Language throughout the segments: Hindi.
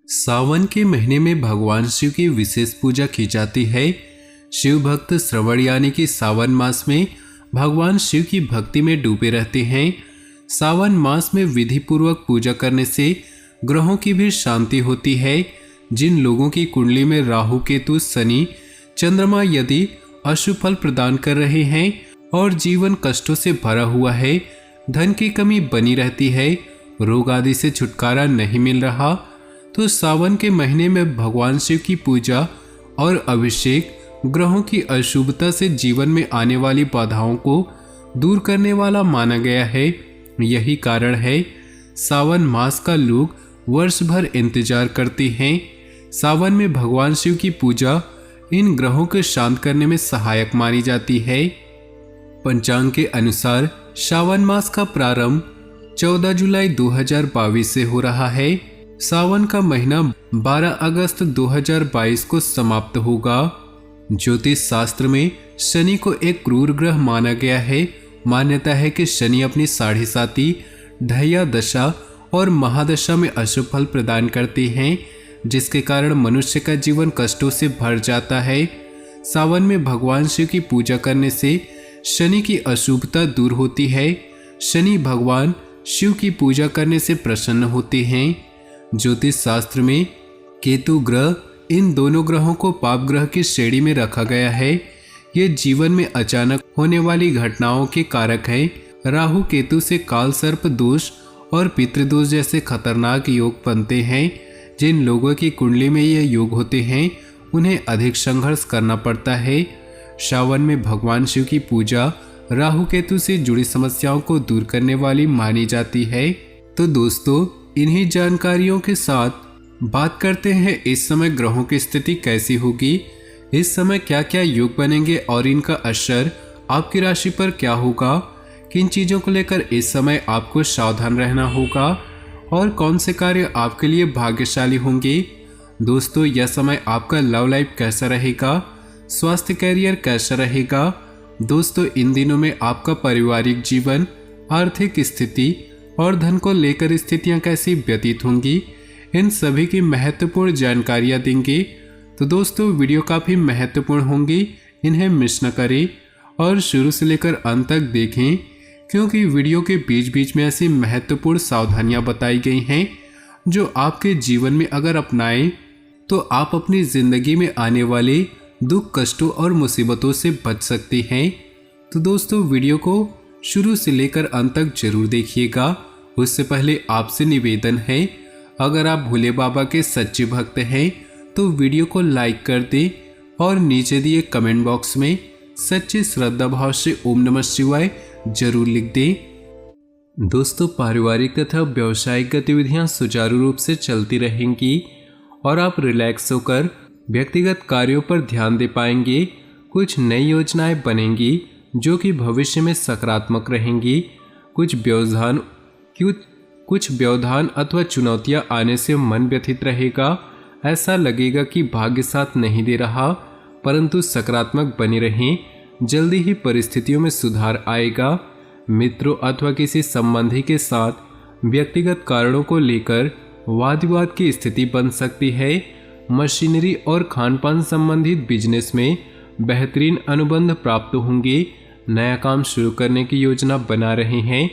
सावन के महीने में भगवान शिव की विशेष पूजा की जाती है। शिव भक्त श्रवण यानी कि सावन मास में भगवान शिव की भक्ति में डूबे रहते हैं। सावन मास में विधि पूर्वक पूजा करने से ग्रहों की भी शांति होती है। जिन लोगों की कुंडली में राहु केतु शनि चंद्रमा यदि अशुभ फल प्रदान कर रहे हैं और जीवन कष्टों से भरा हुआ है, धन की कमी बनी रहती है, रोग आदि से छुटकारा नहीं मिल रहा, तो सावन के महीने में भगवान शिव की पूजा और अभिषेक ग्रहों की अशुभता से जीवन में आने वाली बाधाओं को दूर करने वाला माना गया है। यही कारण है सावन मास का लोग वर्ष भर इंतजार करते हैं। सावन में भगवान शिव की पूजा इन ग्रहों को शांत करने में सहायक मानी जाती है। पंचांग के अनुसार सावन मास का प्रारंभ 14 जुलाई 2022 से हो रहा है। सावन का महीना 12 अगस्त 2022 को समाप्त होगा। ज्योतिष शास्त्र में शनि को एक क्रूर ग्रह माना गया है। मान्यता है कि शनि अपनी साढ़े साती ढैया दशा और महादशा में अशुभ फल प्रदान करते हैं, जिसके कारण मनुष्य का जीवन कष्टों से भर जाता है। सावन में भगवान शिव की पूजा करने से शनि की अशुभता दूर होती है। शनि भगवान शिव की पूजा करने से प्रसन्न होते हैं। ज्योतिष शास्त्र में केतु ग्रह इन दोनों ग्रहों को पाप ग्रह की श्रेणी में रखा गया है। ये जीवन में अचानक होने वाली घटनाओं के कारक हैं। राहु केतु से काल सर्प दोष और पितृदोष जैसे खतरनाक योग बनते हैं। जिन लोगों की कुंडली में ये योग होते हैं उन्हें अधिक संघर्ष करना पड़ता है। सावन में भगवान शिव की पूजा राहु केतु से जुड़ी समस्याओं को दूर करने वाली मानी जाती है। तो दोस्तों, इन्हीं जानकारियों के साथ बात करते हैं इस समय ग्रहों की स्थिति कैसी होगी, इस समय क्या क्या योग बनेंगे और इनका असर आपकी राशि पर क्या होगा, किन चीज़ों को लेकर इस समय आपको सावधान रहना होगा और कौन से कार्य आपके लिए भाग्यशाली होंगे। दोस्तों, यह समय आपका लव लाइफ कैसा रहेगा, स्वास्थ्य कैरियर कैसा रहेगा। दोस्तों, इन दिनों में आपका पारिवारिक जीवन, आर्थिक स्थिति और धन को लेकर स्थितियां कैसी व्यतीत होंगी, इन सभी की महत्वपूर्ण जानकारियां देंगे। तो दोस्तों, वीडियो काफ़ी महत्वपूर्ण होंगी, इन्हें मिस न करें और शुरू से लेकर अंत तक देखें, क्योंकि वीडियो के बीच बीच में ऐसी महत्वपूर्ण सावधानियां बताई गई हैं जो आपके जीवन में अगर अपनाएं तो आप अपनी ज़िंदगी में आने वाले दुख कष्टों और मुसीबतों से बच सकते हैं। तो दोस्तों, वीडियो को शुरू से लेकर अंत तक जरूर देखिएगा। उससे पहले आपसे निवेदन है, अगर आप भोले बाबा के सच्चे भक्त हैं तो वीडियो को लाइक कर दें और नीचे दिए कमेंट बॉक्स में सच्चे श्रद्धा भाव से ओम नमः शिवाय जरूर लिख दें। दोस्तों, पारिवारिक तथा व्यावसायिक गतिविधियां सुचारू रूप से चलती रहेंगी और आप रिलैक्स होकर व्यक्तिगत कार्यों पर ध्यान दे पाएंगे। कुछ नई योजनाएं बनेंगी जो कि भविष्य में सकारात्मक रहेंगी। कुछ व्यवधान अथवा चुनौतियां आने से मन व्यथित रहेगा। ऐसा लगेगा कि भाग्य साथ नहीं दे रहा, परंतु सकारात्मक बने रहें, जल्दी ही परिस्थितियों में सुधार आएगा। मित्रों अथवा किसी संबंधी के साथ व्यक्तिगत कारणों को लेकर वाद विवाद की स्थिति बन सकती है। मशीनरी और खान पान संबंधित बिजनेस में बेहतरीन अनुबंध प्राप्त होंगे। नया काम शुरू करने की योजना बना रहे हैं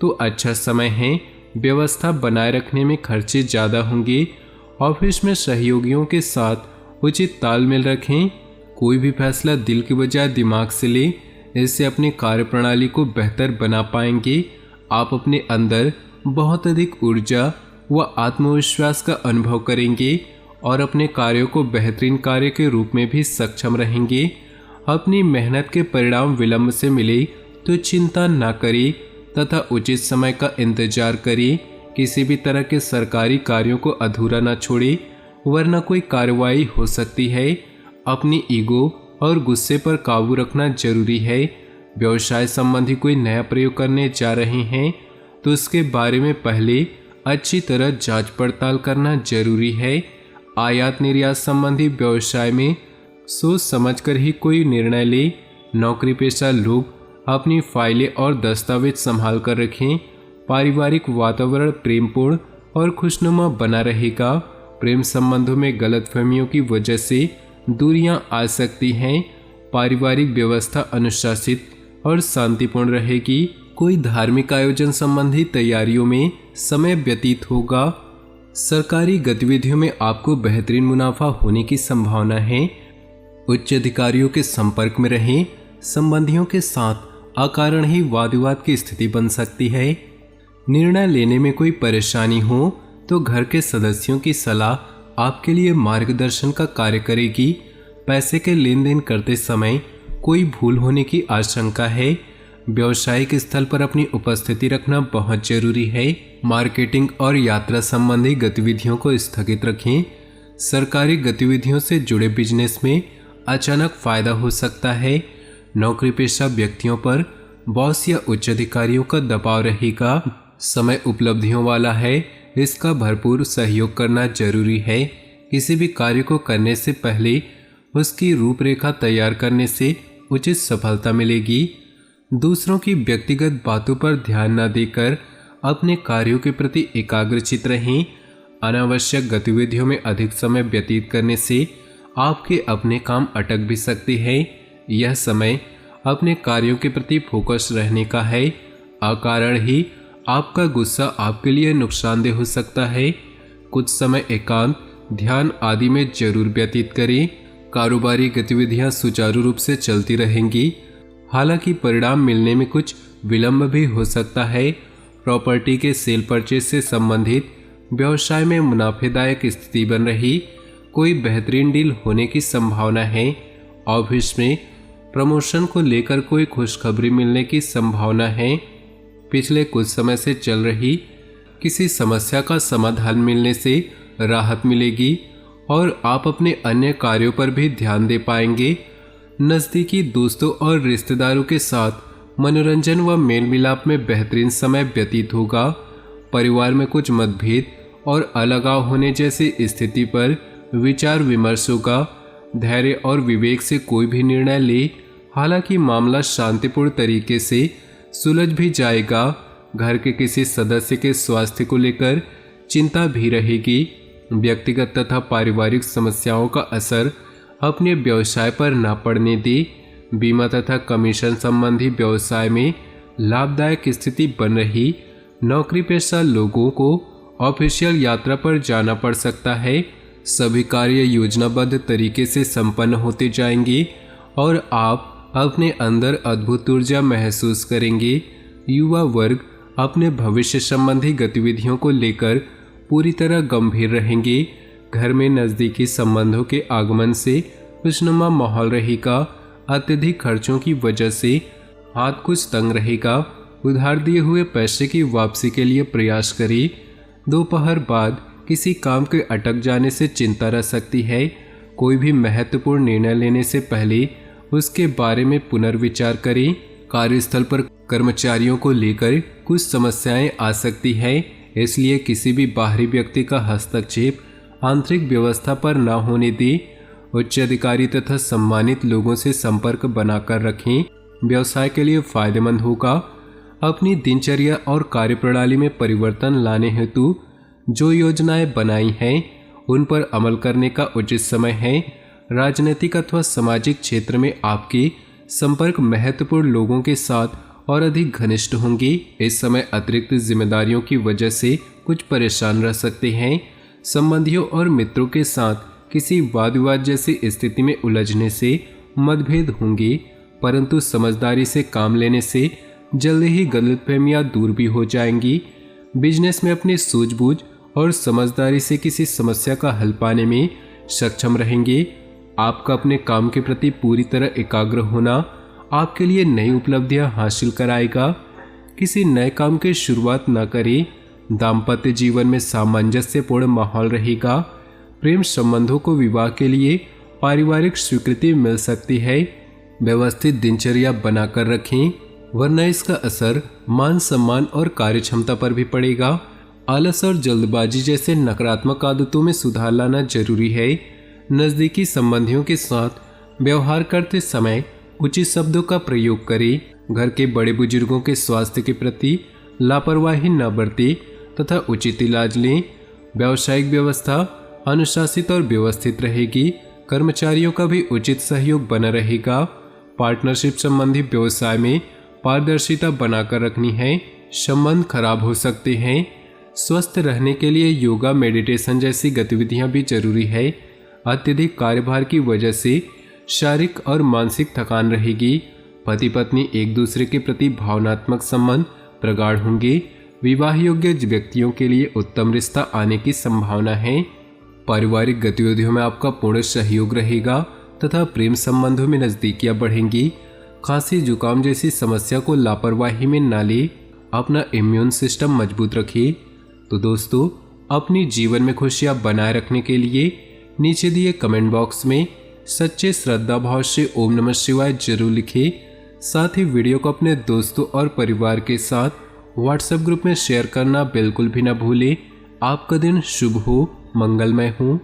तो अच्छा समय है। व्यवस्था बनाए रखने में खर्चे ज़्यादा होंगे। ऑफिस में सहयोगियों के साथ उचित तालमेल रखें। कोई भी फैसला दिल के बजाय दिमाग से लें, इससे अपनी कार्यप्रणाली को बेहतर बना पाएंगे। आप अपने अंदर बहुत अधिक ऊर्जा व आत्मविश्वास का अनुभव करेंगे और अपने कार्यों को बेहतरीन कार्य के रूप में भी सक्षम रहेंगे। अपनी मेहनत के परिणाम विलंब से मिले तो चिंता न करें तथा उचित समय का इंतजार करें। किसी भी तरह के सरकारी कार्यों को अधूरा न छोड़ें, वरना कोई कार्रवाई हो सकती है। अपनी ईगो और गुस्से पर काबू रखना जरूरी है। व्यवसाय संबंधी कोई नया प्रयोग करने जा रहे हैं तो उसके बारे में पहले अच्छी तरह जांच पड़ताल करना जरूरी है। आयात निर्यात संबंधी व्यवसाय में सोच समझकर ही कोई निर्णय ले। नौकरी पेशा लोग अपनी फाइलें और दस्तावेज संभाल कर रखें। पारिवारिक वातावरण प्रेमपूर्ण और खुशनुमा बना रहेगा। प्रेम संबंधों में गलतफहमियों की वजह से दूरियां आ सकती हैं। पारिवारिक व्यवस्था अनुशासित और शांतिपूर्ण रहेगी। कोई धार्मिक आयोजन संबंधी तैयारियों में समय व्यतीत होगा। सरकारी गतिविधियों में आपको बेहतरीन मुनाफा होने की संभावना है। उच्च अधिकारियों के संपर्क में रहें। संबंधियों के साथ अकारण ही वाद विवाद की स्थिति बन सकती है। निर्णय लेने में कोई परेशानी हो तो घर के सदस्यों की सलाह आपके लिए मार्गदर्शन का कार्य करेगी। पैसे के लेन देन करते समय कोई भूल होने की आशंका है। व्यावसायिक स्थल पर अपनी उपस्थिति रखना बहुत जरूरी है। मार्केटिंग और यात्रा संबंधी गतिविधियों को स्थगित रखें। सरकारी गतिविधियों से जुड़े बिजनेस में अचानक फायदा हो सकता है। नौकरी पेशा व्यक्तियों पर बॉस या उच्च अधिकारियों का दबाव रहेगा। समय उपलब्धियों वाला है, इसका भरपूर सहयोग करना जरूरी है। किसी भी कार्य को करने से पहले उसकी रूपरेखा तैयार करने से उचित सफलता मिलेगी। दूसरों की व्यक्तिगत बातों पर ध्यान न देकर अपने कार्यों के प्रति एकाग्रचित रहें। अनावश्यक गतिविधियों में अधिक समय व्यतीत करने से आपके अपने काम अटक भी सकते हैं। यह समय अपने कार्यों के प्रति फोकस रहने का है। अकारण ही आपका गुस्सा आपके लिए नुकसानदेह हो सकता है। कुछ समय एकांत, ध्यान आदि में जरूर व्यतीत करें। कारोबारी गतिविधियां सुचारू रूप से चलती रहेंगी, हालांकि परिणाम मिलने में कुछ विलंब भी हो सकता है। प्रॉपर्टी के सेल परचेज से संबंधित व्यवसाय में मुनाफेदायक स्थिति बन रही। कोई बेहतरीन डील होने की संभावना है। ऑफिस में प्रमोशन को लेकर कोई खुशखबरी मिलने की संभावना है। पिछले कुछ समय से चल रही किसी समस्या का समाधान मिलने से राहत मिलेगी और आप अपने अन्य कार्यों पर भी ध्यान दे पाएंगे। नज़दीकी दोस्तों और रिश्तेदारों के साथ मनोरंजन व मेल मिलाप में बेहतरीन समय व्यतीत होगा। परिवार में कुछ मतभेद और अलगाव होने जैसी स्थिति पर विचार विमर्श होगा। धैर्य और विवेक से कोई भी निर्णय ले, हालांकि मामला शांतिपूर्ण तरीके से सुलझ भी जाएगा। घर के किसी सदस्य के स्वास्थ्य को लेकर चिंता भी रहेगी। व्यक्तिगत तथा पारिवारिक समस्याओं का असर अपने व्यवसाय पर न पड़ने दे। बीमा तथा कमीशन संबंधी व्यवसाय में लाभदायक स्थिति बन रही। नौकरी पेशा लोगों को ऑफिशियल यात्रा पर जाना पड़ सकता है। सभी कार्य योजनाबद्ध तरीके से संपन्न होते जाएंगे और आप अपने अंदर अद्भुत ऊर्जा महसूस करेंगे। युवा वर्ग अपने भविष्य संबंधी गतिविधियों को लेकर पूरी तरह गंभीर रहेंगे। घर में नज़दीकी संबंधों के आगमन से खुशनुमा माहौल रहेगा। अत्यधिक खर्चों की वजह से हाथ कुछ तंग रहेगा। उधार दिए हुए पैसे की वापसी के लिए प्रयास करें। दोपहर बाद किसी काम के अटक जाने से चिंता रह सकती है। कोई भी महत्वपूर्ण निर्णय लेने से पहले उसके बारे में पुनर्विचार करें। कार्यस्थल पर कर्मचारियों को लेकर कुछ समस्याएं आ सकती है, इसलिए किसी भी बाहरी व्यक्ति का हस्तक्षेप आंतरिक व्यवस्था पर न होने दें। उच्च अधिकारी तथा सम्मानित लोगों से संपर्क बनाकर रखें, व्यवसाय के लिए फायदेमंद होगा। अपनी दिनचर्या और कार्यप्रणाली में परिवर्तन लाने हेतु जो योजनाएं बनाई हैं उन पर अमल करने का उचित समय है। राजनीतिक अथवा सामाजिक क्षेत्र में आपके संपर्क महत्वपूर्ण लोगों के साथ और अधिक घनिष्ठ होंगे। इस समय अतिरिक्त जिम्मेदारियों की वजह से कुछ परेशान रह सकते हैं। संबंधियों और मित्रों के साथ किसी वाद विवाद जैसी स्थिति में उलझने से मतभेद होंगे, परंतु समझदारी से काम लेने से जल्दी ही गलतफहमियां दूर भी हो जाएंगी। बिजनेस में अपनी सूझबूझ और समझदारी से किसी समस्या का हल पाने में सक्षम रहेंगे। आपका अपने काम के प्रति पूरी तरह एकाग्र होना आपके लिए नई उपलब्धियां हासिल कराएगा। किसी नए काम की शुरुआत न करें। दाम्पत्य जीवन में सामंजस्यपूर्ण माहौल रहेगा। प्रेम संबंधों को विवाह के लिए पारिवारिक स्वीकृति मिल सकती है। व्यवस्थित दिनचर्या बनाकर रखें, वरना इसका असर मान सम्मान और कार्यक्षमता पर भी पड़ेगा। आलस और जल्दबाजी जैसे नकारात्मक आदतों में सुधार लाना जरूरी है। नज़दीकी संबंधियों के साथ व्यवहार करते समय उचित शब्दों का प्रयोग करें। घर के बड़े बुजुर्गों के स्वास्थ्य के प्रति लापरवाही न बरतें तथा उचित इलाज लें। व्यावसायिक व्यवस्था अनुशासित और व्यवस्थित रहेगी। कर्मचारियों का भी उचित सहयोग बना रहेगा। पार्टनरशिप संबंधी व्यवसाय में पारदर्शिता बनाकर रखनी है। संबंध खराब हो सकते हैं। स्वस्थ रहने के लिए योगा, मेडिटेशन जैसी गतिविधियां भी जरूरी है। अत्यधिक कार्यभार की वजह से शारीरिक और मानसिक थकान रहेगी। पति पत्नी एक दूसरे के प्रति भावनात्मक संबंध प्रगाढ़ होंगे। विवाह योग्य व्यक्तियों के लिए उत्तम रिश्ता आने की संभावना है। पारिवारिक गतिविधियों में आपका पूर्ण सहयोग रहेगा तथा प्रेम संबंधों में नजदीकियां बढ़ेंगी। खांसी जुकाम जैसी समस्या को लापरवाही में ना ले। अपना इम्यून सिस्टम मजबूत रखिए। तो दोस्तों, अपनी जीवन में खुशियां बनाए रखने के लिए नीचे दिए कमेंट बॉक्स में सच्चे श्रद्धा भाव से ओम नमः शिवाय जरूर लिखें। साथ ही वीडियो को अपने दोस्तों और परिवार के साथ व्हाट्सएप ग्रुप में शेयर करना बिल्कुल भी ना भूलें। आपका दिन शुभ हो, मंगलमय हो।